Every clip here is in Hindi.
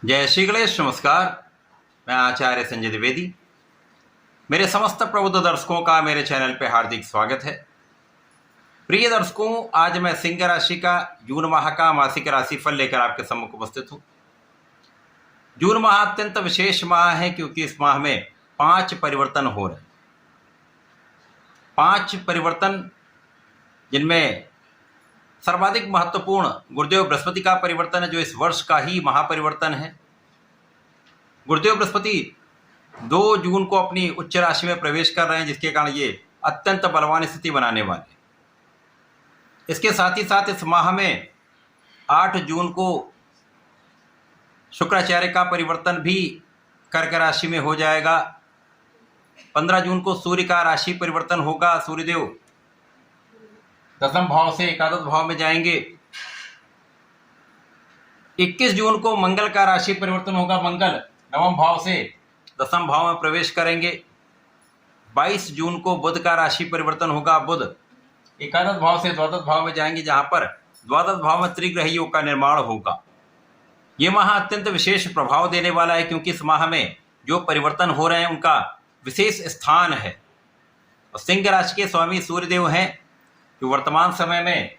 जय श्री गणेश। नमस्कार। मैं आचार्य संजय द्विवेदी। मेरे समस्त प्रबुद्ध दर्शकों का मेरे चैनल पे हार्दिक स्वागत है। प्रिय दर्शकों, आज मैं सिंह राशि का जून माह का मासिक राशिफल लेकर आपके सम्मुख उपस्थित हूँ। जून माह अत्यंत विशेष माह है क्योंकि इस माह में 5 परिवर्तन हो रहे हैं। 5 परिवर्तन जिनमें सर्वाधिक महत्वपूर्ण गुरुदेव बृहस्पति का परिवर्तन है, जो इस वर्ष का ही महापरिवर्तन है। गुरुदेव बृहस्पति 2 जून को अपनी उच्च राशि में प्रवेश कर रहे हैं, जिसके कारण ये अत्यंत बलवान स्थिति बनाने वाले हैं। इसके साथ ही साथ इस माह में 8 जून को शुक्राचार्य का परिवर्तन भी कर्क राशि में हो जाएगा। 15 जून को सूर्य का राशि परिवर्तन होगा। सूर्यदेव 10वें भाव से एकादश भाव में जाएंगे। 21 जून को मंगल का राशि परिवर्तन होगा। मंगल 9वें भाव से 10वें भाव में प्रवेश करेंगे। 22 जून को बुध का राशि परिवर्तन होगा। बुध एकादश भाव से द्वादश भाव में जाएंगे, जहां पर द्वादश भाव में त्रिग्रह योग का निर्माण होगा। ये माह अत्यंत विशेष प्रभाव देने वाला है क्योंकि इस माह में जो परिवर्तन हो रहे हैं उनका विशेष स्थान है। और सिंह राशि के स्वामी सूर्यदेव हैं, जो वर्तमान समय में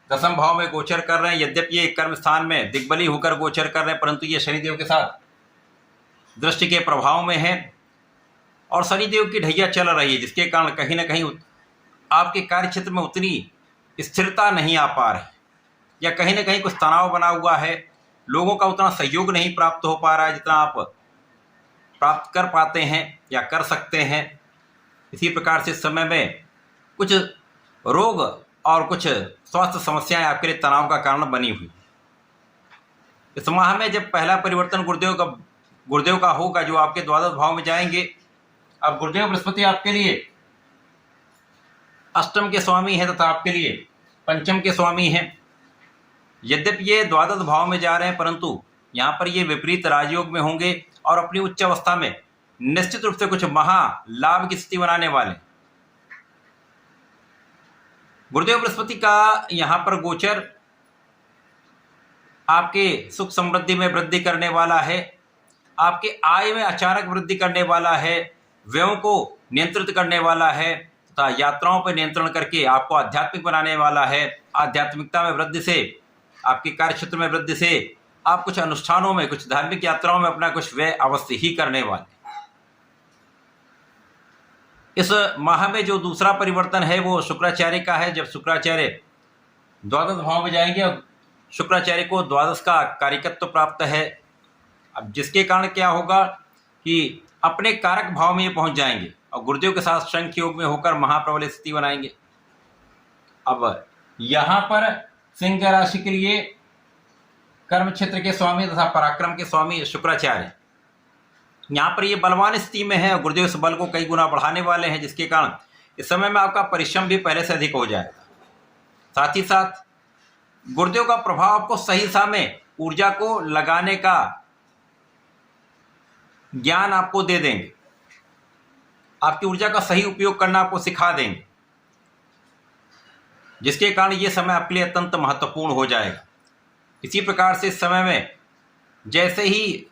10वें भाव में गोचर कर रहे हैं। यद्यपि ये कर्म स्थान में दिग्बली होकर गोचर कर रहे हैं, परंतु ये शनिदेव के साथ दृष्टि के प्रभाव में है और शनिदेव की ढैया चल रही है, जिसके कारण कहीं ना कहीं आपके कार्य क्षेत्र में उतनी स्थिरता नहीं आ पा रही, या कहीं ना कहीं कुछ तनाव बना हुआ है। लोगों का उतना सहयोग नहीं प्राप्त हो पा रहा है जितना आप प्राप्त कर पाते हैं या कर सकते हैं। इसी प्रकार से इस समय में कुछ रोग और कुछ स्वास्थ्य समस्याएं आपके लिए तनाव का कारण बनी हुई। इस माह में जब पहला परिवर्तन गुरुदेव का होगा, जो आपके द्वादश भाव में जाएंगे। अब गुरुदेव बृहस्पति आपके लिए अष्टम के स्वामी हैं तथा आपके लिए पंचम के स्वामी हैं। यद्यपि ये द्वादश भाव में जा रहे हैं, परंतु यहाँ पर ये विपरीत राजयोग में होंगे और अपनी उच्च अवस्था में निश्चित रूप से कुछ महालाभ की स्थिति बनाने वाले। गुरुदेव बृहस्पति का यहाँ पर गोचर आपके सुख समृद्धि में वृद्धि करने वाला है, आपके आय में अचानक वृद्धि करने वाला है, व्ययों को नियंत्रित करने वाला है तथा यात्राओं पर नियंत्रण करके आपको आध्यात्मिक बनाने वाला है। आध्यात्मिकता में वृद्धि से, आपके कार्य क्षेत्र में वृद्धि से आप कुछ अनुष्ठानों में, कुछ धार्मिक यात्राओं में अपना कुछ व्यय अवश्य ही करने वाले। इस माह में जो दूसरा परिवर्तन है वो शुक्राचार्य का है। जब शुक्राचार्य द्वादश भाव में जाएंगे और शुक्राचार्य को द्वादश का कारिकत्व प्राप्त है। अब जिसके कारण क्या होगा कि अपने कारक भाव में ये पहुंच जाएंगे और गुरुदेव के साथ शंख योग में होकर महाप्रबल स्थिति बनाएंगे। अब यहाँ पर सिंह राशि के लिए कर्म क्षेत्र के स्वामी तथा पराक्रम के स्वामी शुक्राचार्य यहाँ पर ये बलवान स्थिति में है और गुरुदेव इस बल को कई गुना बढ़ाने वाले हैं, जिसके कारण इस समय में आपका परिश्रम भी पहले से अधिक हो जाएगा। साथ ही साथ गुरुदेव का प्रभाव आपको सही दिशा में ऊर्जा को लगाने का ज्ञान आपको दे देंगे, आपकी ऊर्जा का सही उपयोग करना आपको सिखा देंगे, जिसके कारण ये समय आपके लिए अत्यंत महत्वपूर्ण हो जाएगा। इसी प्रकार से इस समय में जैसे ही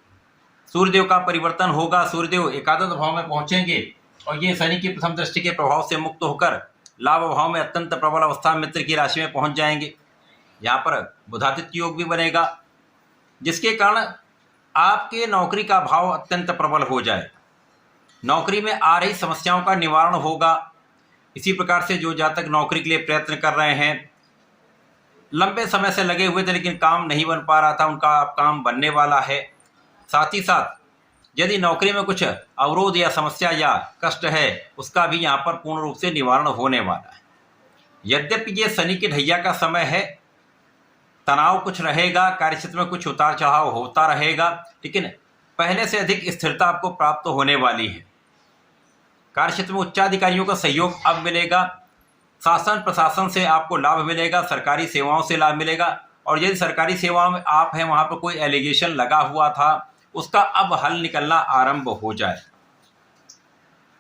सूर्यदेव का परिवर्तन होगा, सूर्यदेव एकादश भाव में पहुंचेंगे और ये शनि की प्रथम दृष्टि के प्रभाव से मुक्त होकर लाभ भाव में अत्यंत प्रबल अवस्था मित्र की राशि में पहुंच जाएंगे। यहाँ पर बुधादित्य योग भी बनेगा, जिसके कारण आपके नौकरी का भाव अत्यंत प्रबल हो जाए। नौकरी में आ रही समस्याओं का निवारण होगा। इसी प्रकार से जो जातक नौकरी के लिए प्रयत्न कर रहे हैं, लंबे समय से लगे हुए थे लेकिन काम नहीं बन पा रहा था, उनका काम बनने वाला है। साथ ही साथ यदि नौकरी में कुछ अवरोध या समस्या या कष्ट है, उसका भी यहाँ पर पूर्ण रूप से निवारण होने वाला है। यद्यपि ये शनि की ढैया का समय है, तनाव कुछ रहेगा, कार्यक्षेत्र में कुछ उतार चढ़ाव होता रहेगा, लेकिन पहले से अधिक स्थिरता आपको प्राप्त होने वाली है। कार्यक्षेत्र में उच्चाधिकारियों का सहयोग अब मिलेगा। शासन प्रशासन से आपको लाभ मिलेगा, सरकारी सेवाओं से लाभ मिलेगा। और यदि सरकारी सेवाओं में आप हैं, वहाँ पर कोई एलिगेशन लगा हुआ था, उसका अब हल निकलना आरंभ हो जाए।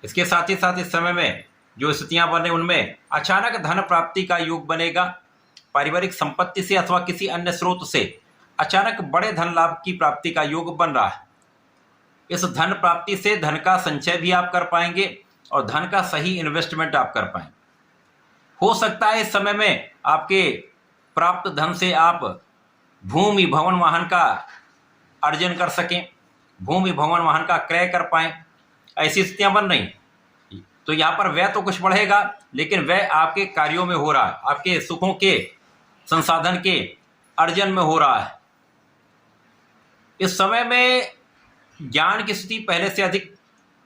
इसके साथ ही साथ इस समय में जो स्थितियां बने उनमें अचानक धन प्राप्ति का योग बनेगा। पारिवारिक संपत्ति से अथवा किसी अन्य स्रोत से अचानक बड़े धन लाभ की प्राप्ति का योग बन रहा है। इस धन प्राप्ति से धन का संचय भी आप कर पाएंगे और धन का सही इन्वेस्टमेंट आप कर पाएंगे। हो सकता है इस समय में आपके प्राप्त धन से आप भूमि भवन वाहन का अर्जन कर सकें, भूमि भवन वाहन का क्रय कर पाएं, ऐसी स्थितियां बन रही। तो यहाँ पर व्यय तो कुछ बढ़ेगा, लेकिन व्यय आपके कार्यों में हो रहा है, आपके सुखों के संसाधन के अर्जन में हो रहा है। इस समय में ज्ञान की स्थिति पहले से अधिक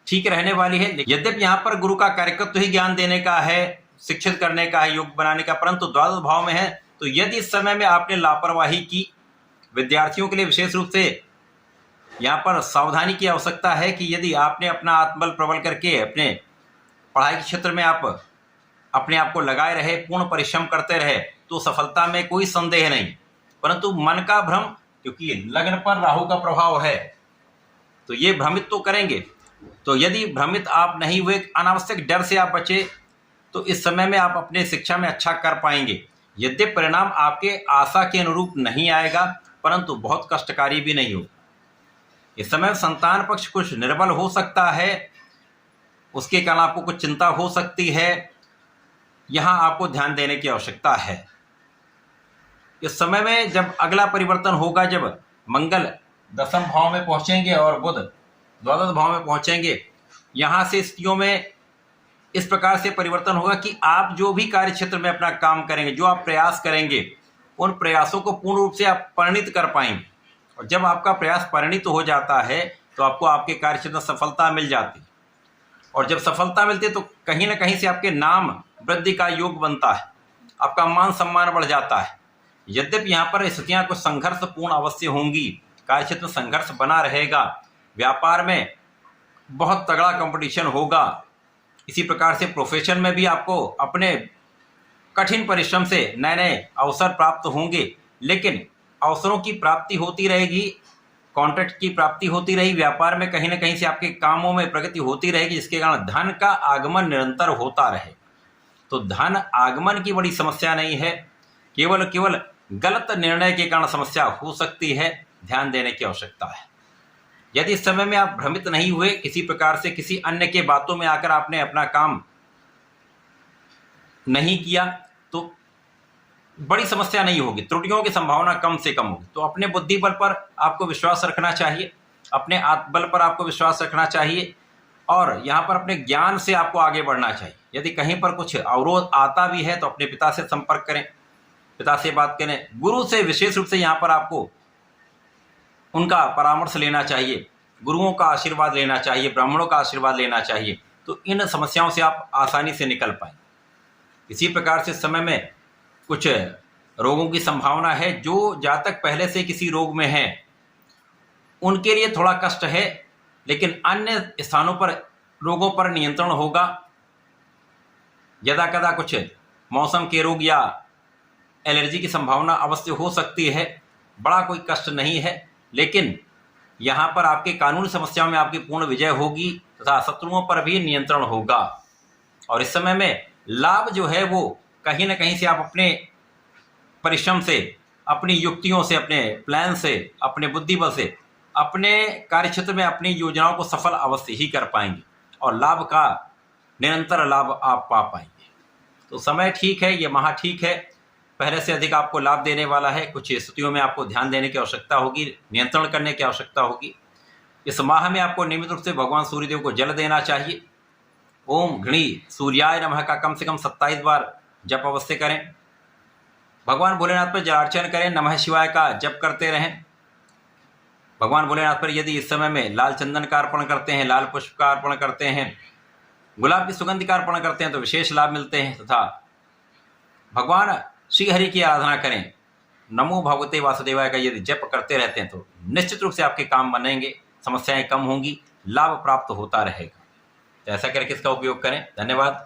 ठीक रहने वाली है। यद्यपि यहाँ पर गुरु का कार्यकत्व ही ज्ञान देने का है, शिक्षित करने का है, योग बनाने का, परंतु द्वादश भाव में है। तो यदि इस समय में आपने लापरवाही की, विद्यार्थियों के लिए विशेष रूप से यहाँ पर सावधानी की आवश्यकता है कि यदि आपने अपना आत्मबल प्रबल करके अपने पढ़ाई के क्षेत्र में आप अपने आप को लगाए रहे, पूर्ण परिश्रम करते रहे, तो सफलता में कोई संदेह नहीं। परंतु मन का भ्रम, क्योंकि लग्न पर राहु का प्रभाव है, तो ये भ्रमित तो करेंगे। तो यदि भ्रमित आप नहीं हुए, अनावश्यक डर से आप बचे, तो इस समय में आप अपने शिक्षा में अच्छा कर पाएंगे। यद्यपि परिणाम आपके आशा के अनुरूप नहीं आएगा, परंतु बहुत कष्टकारी भी नहीं हो। इस समय संतान पक्ष कुछ निर्बल हो सकता है, उसके कारण आपको कुछ चिंता हो सकती है, यहाँ आपको ध्यान देने की आवश्यकता है। इस समय में जब अगला परिवर्तन होगा, जब मंगल दसम भाव में पहुंचेंगे और बुध द्वादश भाव में पहुंचेंगे, यहाँ से स्थितियों में इस प्रकार से परिवर्तन होगा कि आप जो भी कार्य क्षेत्र में अपना काम करेंगे, जो आप प्रयास करेंगे, उन प्रयासों को पूर्ण रूप से आप परिणित कर पाएंगे। और जब आपका प्रयास परिणित हो जाता है तो आपको आपके कार्य क्षेत्र में सफलता मिल जाती है। और जब सफलता मिलती है तो कहीं ना कहीं से आपके नाम वृद्धि का योग बनता है, आपका मान सम्मान बढ़ जाता है। यद्यपि यहाँ पर स्थितियाँ कुछ संघर्षपूर्ण अवश्य होंगी, कार्य क्षेत्र में संघर्ष बना रहेगा, व्यापार में बहुत तगड़ा कंपटीशन होगा। इसी प्रकार से प्रोफेशन में भी आपको अपने कठिन परिश्रम से नए नए अवसर प्राप्त होंगे, लेकिन अवसरों की प्राप्ति होती रहेगी, कॉन्ट्रैक्ट की प्राप्ति होती रहेगी, व्यापार में कहीं ना कहीं से आपके कामों में प्रगति होती रहेगी, जिसके कारण धन का आगमन निरंतर होता रहे। तो धन आगमन की बड़ी समस्या नहीं है, केवल गलत निर्णय के कारण समस्या हो सकती है, ध्यान देने की आवश्यकता है। यदि इस समय में आप भ्रमित नहीं हुए, किसी प्रकार से किसी अन्य के बातों में आकर आपने अपना काम नहीं किया, तो बड़ी समस्या नहीं होगी, त्रुटियों की संभावना कम से कम होगी। तो अपने बुद्धि बल पर आपको विश्वास रखना चाहिए, अपने आत्मबल पर आपको विश्वास रखना चाहिए, और यहाँ पर अपने ज्ञान से आपको आगे बढ़ना चाहिए। यदि कहीं पर कुछ अवरोध आता भी है तो अपने पिता से संपर्क करें, पिता से बात करें, गुरु से विशेष रूप से यहाँ पर आपको उनका परामर्श लेना चाहिए, गुरुओं का आशीर्वाद लेना चाहिए, ब्राह्मणों का आशीर्वाद लेना चाहिए। तो इन समस्याओं से आप आसानी से निकल पाएंगे। इसी प्रकार से समय में कुछ रोगों की संभावना है, जो जातक पहले से किसी रोग में है उनके लिए थोड़ा कष्ट है, लेकिन अन्य स्थानों पर रोगों पर नियंत्रण होगा। यदा कदा कुछ मौसम के रोग या एलर्जी की संभावना अवश्य हो सकती है, बड़ा कोई कष्ट नहीं है, लेकिन यहाँ पर आपके कानूनी समस्याओं में आपकी पूर्ण विजय होगी तथा शत्रुओं पर भी नियंत्रण होगा। और इस समय में लाभ जो है वो कहीं ना कहीं से आप अपने परिश्रम से, अपनी युक्तियों से, अपने प्लान से, अपने बुद्धि बल से, अपने कार्यक्षेत्र में अपनी योजनाओं को सफल अवश्य ही कर पाएंगे और लाभ का निरंतर लाभ आप पा पाएंगे। तो समय ठीक है, ये माह ठीक है, पहले से अधिक आपको लाभ देने वाला है। कुछ स्थितियों में आपको ध्यान देने की आवश्यकता होगी, नियंत्रण करने की आवश्यकता होगी। इस माह में आपको नियमित रूप से भगवान सूर्यदेव को जल देना चाहिए। ओम घृणी सूर्याय नमः का कम से कम 27 बार जप अवश्य करें। भगवान भोलेनाथ पर जलार्चन करें, नमः शिवाय का जप करते रहें। भगवान भोलेनाथ पर यदि इस समय में लाल चंदन का अर्पण करते हैं, लाल पुष्प का अर्पण करते हैं, गुलाब की सुगंध का अर्पण करते हैं तो विशेष लाभ मिलते हैं। तथा भगवान श्री हरि की आराधना करें, नमो भगवते वासुदेवाय का यदि जप करते रहते हैं तो निश्चित रूप से आपके काम बनेंगे, समस्याएं कम होंगी, लाभ प्राप्त होता रहेगा। तो ऐसा करके इसका उपयोग करें। धन्यवाद,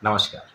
नमस्कार।